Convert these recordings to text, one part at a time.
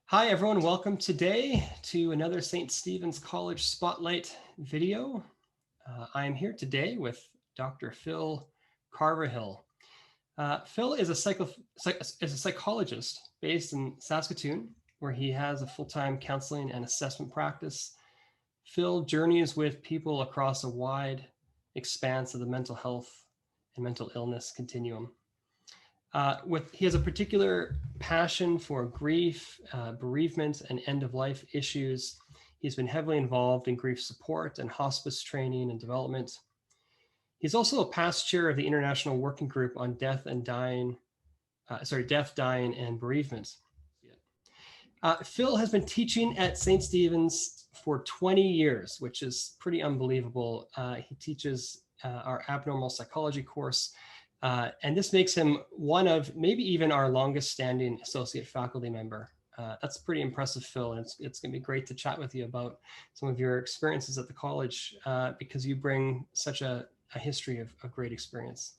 Hi, everyone. Welcome today to another St. Stephen's College Spotlight video. I am here today with Dr. Phil Carverhill. Phil is a psychologist based in Saskatoon, where he has a full-time counseling and assessment practice. Phil journeys with people across a wide expanse of the mental health and mental illness continuum. He has a particular passion for grief, bereavement, and end-of-life issues. He's been heavily involved in grief support and hospice training and development. He's also a past chair of the International Working Group on Death, Dying, and Bereavement. Phil has been teaching at St. Stephen's for 20 years, which is pretty unbelievable. He teaches our abnormal psychology course, and this makes him one of maybe even our longest standing associate faculty member. That's pretty impressive, Phil, and it's going to be great to chat with you about some of your experiences at the college because you bring such a history of great experience.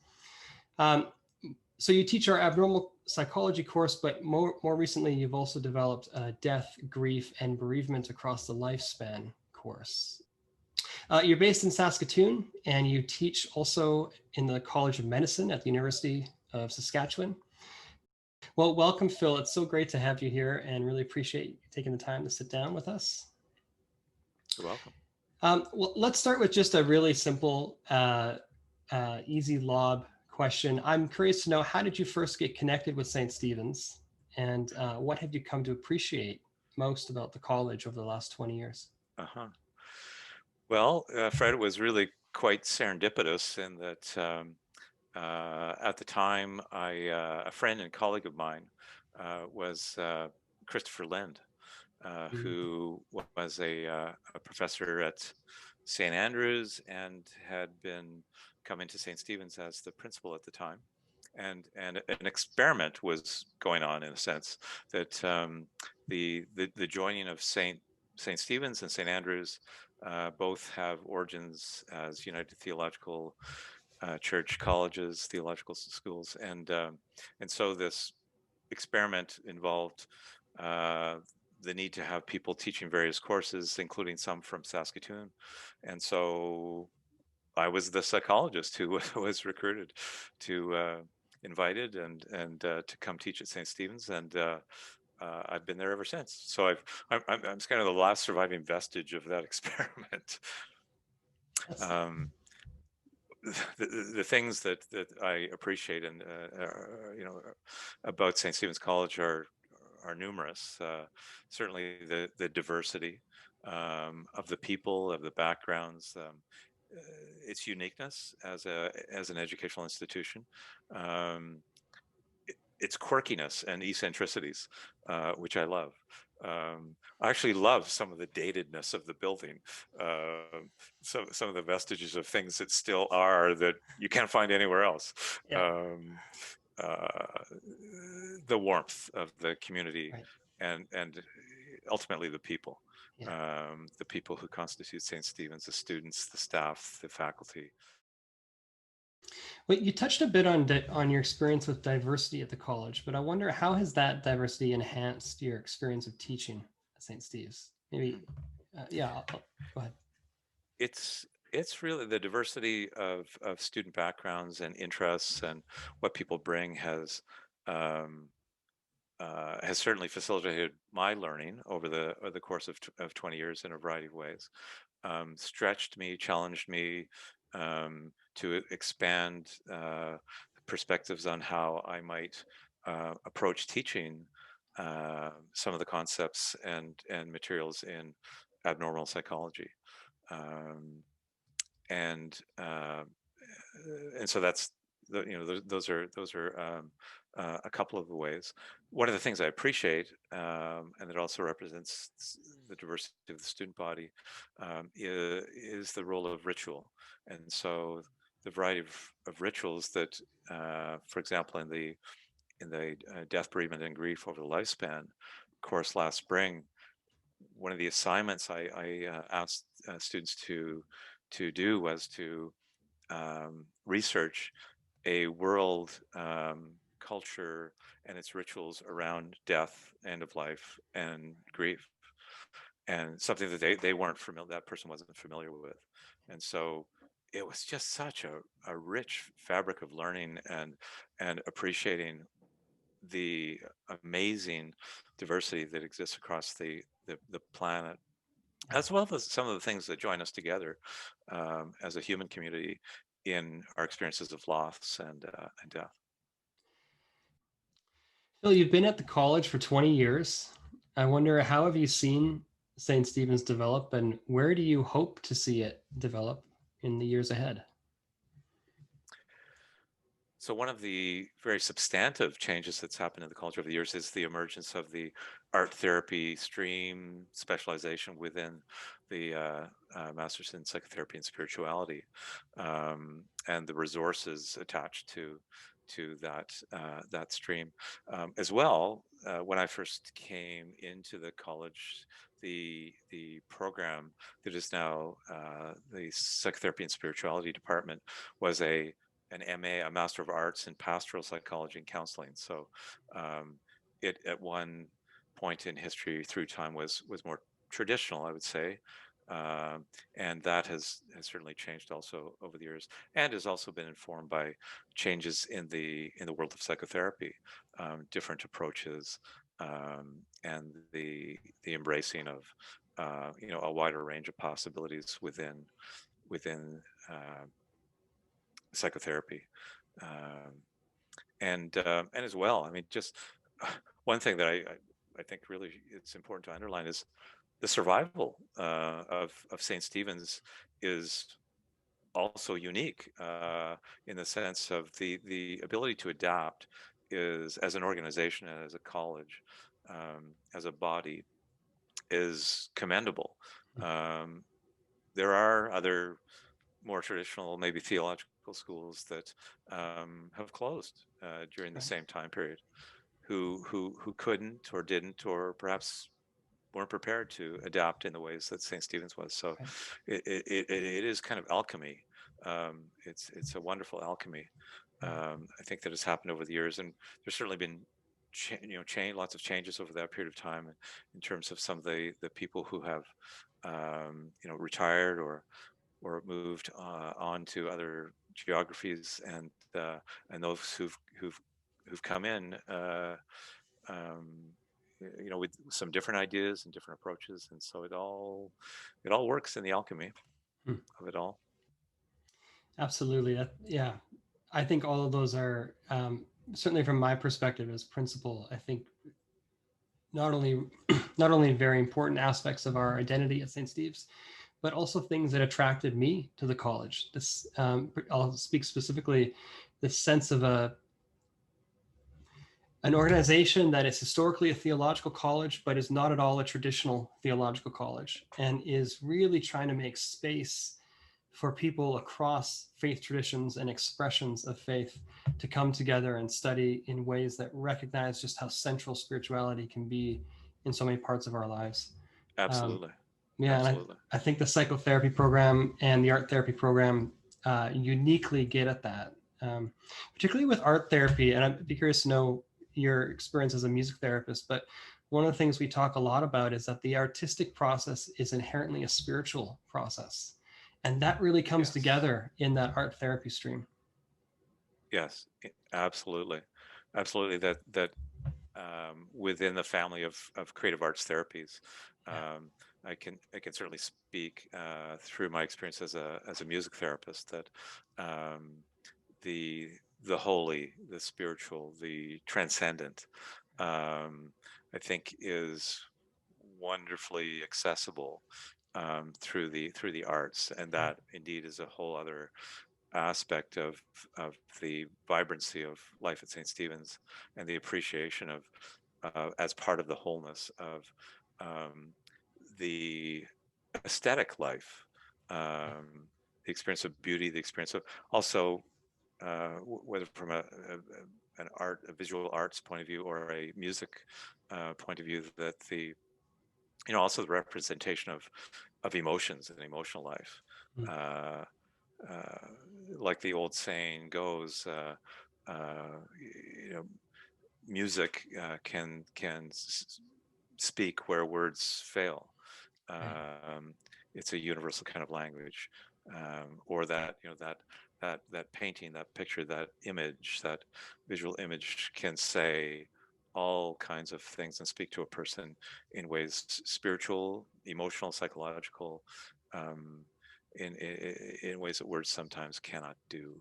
So you teach our abnormal psychology course, but more recently, you've also developed a death, grief, and bereavement across the lifespan course. You're based in Saskatoon, and you teach also in the College of Medicine at the University of Saskatchewan. Well, welcome, Phil. It's so great to have you here and really appreciate you taking the time to sit down with us. You're welcome. Well, let's start with just a really simple, easy lob question. I'm curious to know, how did you first get connected with St. Stephen's, and what have you come to appreciate most about the college over the last 20 years? Uh-huh. Well, Fred, it was really quite serendipitous in that at the time, a friend and colleague of mine was Christopher Lind, who was a professor at St. Andrews and had been coming to St. Stephen's as the principal at the time. And an experiment was going on, in a sense, that the joining of St. Stephen's and St. Andrews both have origins as United Theological Church colleges, theological schools, and so this experiment involved the need to have people teaching various courses, including some from Saskatoon, and so I was the psychologist who was recruited to invited and to come teach at St. Stephen's, and I've been there ever since. So I'm kind of the last surviving vestige of that experiment. Um, the things that I appreciate and about St. Stephen's College are numerous. Certainly the diversity of the people, of the backgrounds, its uniqueness as an educational institution. Um, its quirkiness and eccentricities, which I love. I actually love some of the datedness of the building, some of the vestiges of things that still are that you can't find anywhere else. Yeah. The warmth of the community, Right. and ultimately the people, Yeah. the people who constitute St. Stephen's, the students, the staff, the faculty. Well, you touched a bit on your experience with diversity at the college, but I wonder, how has that diversity enhanced your experience of teaching at St. Steve's? Maybe, yeah, go ahead. It's really the diversity of student backgrounds and interests and what people bring has certainly facilitated my learning over the course of 20 years in a variety of ways. Stretched me, challenged me to expand perspectives on how I might approach teaching some of the concepts and materials in abnormal psychology. Um, and so that's those are a couple of the ways. One of the things I appreciate, and that also represents the diversity of the student body, is the role of ritual. And so the variety of rituals that, for example, in the death, bereavement, and grief over the lifespan course last spring, one of the assignments I asked students to do was to research a world culture and its rituals around death, end of life, and grief, and something that they weren't familiar, that person wasn't familiar with. And so it was just such a rich fabric of learning and appreciating the amazing diversity that exists across the planet, Yeah. as well as some of the things that join us together as a human community in our experiences of loss and death. Phil, you've been at the college for 20 years. I wonder, how have you seen St. Stephen's develop, and where do you hope to see it develop in the years ahead? So one of the very substantive changes that's happened in the college over the years is the emergence of the art therapy stream specialization within the Master's in Psychotherapy and Spirituality, and the resources attached to that stream. As well, when I first came into the college, the program that is now the Psychotherapy and Spirituality department was an MA, a Master of Arts in Pastoral Psychology and Counseling. So it at one point in history through time was more traditional, I would say. And that has certainly changed also over the years, and has also been informed by changes in the world of psychotherapy, different approaches, and the embracing of a wider range of possibilities within psychotherapy. Um, and as well, I mean, just one thing that I think really it's important to underline is the survival of St. Stephen's is also unique in the sense of the ability to adapt is, as an organization and as a college, as a body, is commendable. Um, there are other more traditional, maybe theological schools that have closed during the Right. same time period, who couldn't or didn't or perhaps weren't prepared to adapt in the ways that St. Stephen's was. So Right. it is kind of alchemy. It's a wonderful alchemy. Yeah. I think that has happened over the years, and there's certainly been lots of changes over that period of time in terms of some of the people who have retired or moved on to other geographies, and those who've come in, um, with some different ideas and different approaches, and so it all works in the alchemy Hmm. of it all. Absolutely. Yeah. I think all of those are, certainly from my perspective as principal, I think not only not only very important aspects of our identity at St. Steve's, but also things that attracted me to the college. This, I'll speak specifically, this sense of an organization that is historically a theological college, but is not at all a traditional theological college, and is really trying to make space for people across faith traditions and expressions of faith to come together and study in ways that recognize just how central spirituality can be in so many parts of our lives. Um, Absolutely. yeah, and Absolutely. I think the psychotherapy program and the art therapy program uniquely get at that, particularly with art therapy. And I'd be curious to know your experience as a music therapist. But one of the things we talk a lot about is that the artistic process is inherently a spiritual process. And that really comes Yes. together in that art therapy stream. Yes. Absolutely. Absolutely. That within the family of creative arts therapies, Yeah. um, I can certainly speak through my experience as a music therapist that um, the the holy, the spiritual, the transcendent, um, I think is wonderfully accessible through the arts, and that indeed is a whole other aspect of the vibrancy of life at St. Stephen's, and the appreciation of as part of the wholeness of um, the aesthetic life, the experience of beauty, the experience of also whether from a visual arts point of view or a music point of view, that also the representation of emotions and emotional life. Mm. Uh, uh, like the old saying goes, you know, music can speak where words fail. Right. It's a universal kind of language, or that that painting, that picture, that image, that visual image can say all kinds of things and speak to a person in ways spiritual, emotional, psychological, um, in ways that words sometimes cannot do.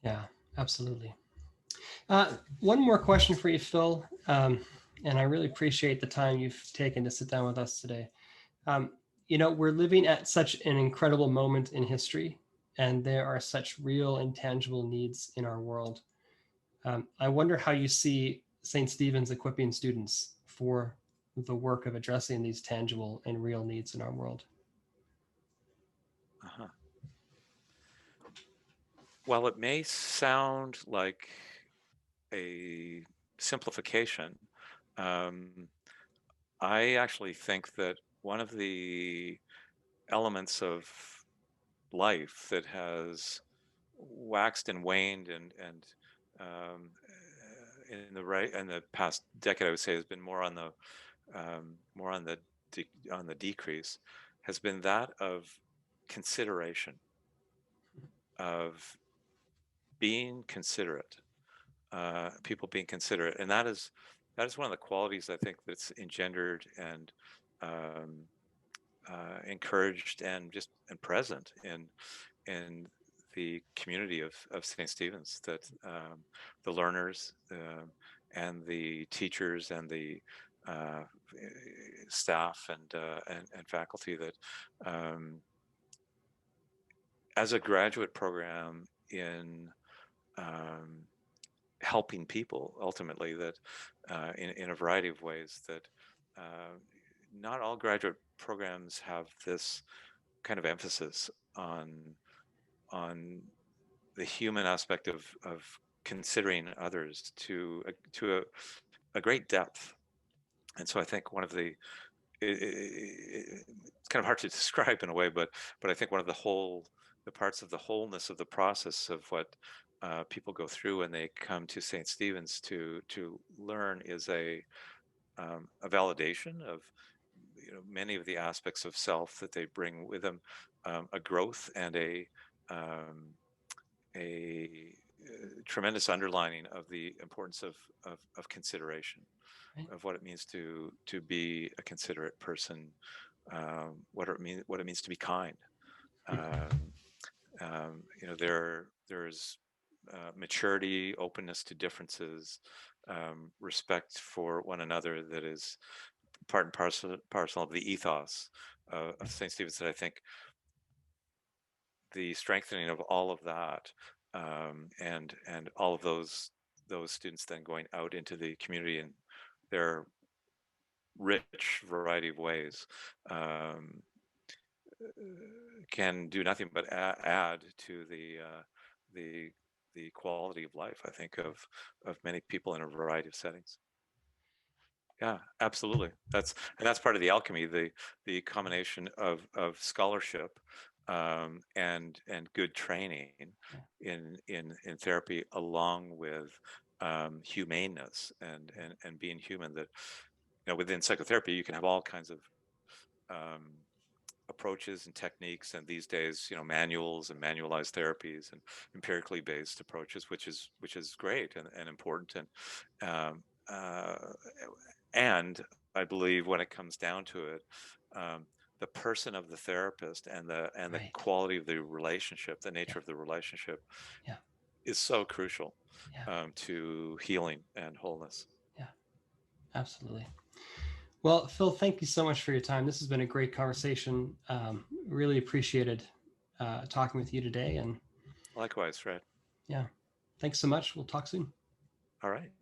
Yeah, absolutely. One more question for you, Phil. And I really appreciate the time you've taken to sit down with us today. Um, we're living at such an incredible moment in history, and there are such real and tangible needs in our world. I wonder how you see St. Stephen's equipping students for the work of addressing these tangible and real needs in our world. Uh-huh. Well, it may sound like a simplification. Um, I actually think that one of the elements of life that has waxed and waned and um, in the past decade, I would say, has been more on the decrease, has been that of consideration, of being considerate, people being considerate, and that is one of the qualities I think that's engendered and um, encouraged and just and present in the community of St. Stephen's, that the learners and the teachers and the uh, staff and faculty, that um, as a graduate program in um, helping people ultimately, that in a variety of ways, that uh, not all graduate programs have this kind of emphasis on the human aspect of considering others to a great depth. And so I think one of it's kind of hard to describe in a way, but I think one of the parts of the wholeness of the process of what people go through when they come to St. Stephen's to learn is a validation of many of the aspects of self that they bring with them, a growth and um, a tremendous underlining of the importance of consideration, Right? of what it means to be a considerate person, what it means to be kind. Um, there's maturity, openness to differences, respect for one another, that is part and parcel of the ethos of St. Stephen's. That I think the strengthening of all of that, and all of those students then going out into the community in their rich variety of ways, um, can do nothing but add to the the quality of life, I think, of many people in a variety of settings. Yeah, absolutely. That's part of the alchemy, the combination of scholarship, and good training Yeah. in therapy, along with humaneness and being human. That within psychotherapy you can have all kinds of um, approaches and techniques, and these days manuals and manualized therapies and empirically based approaches, which is great and important, um, uh, and I believe when it comes down to it, um, the person of the therapist and the Right. quality of the relationship, the Yeah. nature of the relationship, Yeah. is so crucial Yeah. to healing and wholeness. Yeah. Absolutely. Well, Phil, thank you so much for your time. This has been a great conversation. Really appreciated talking with you today. And Likewise, Fred. yeah, thanks so much. We'll talk soon. All right.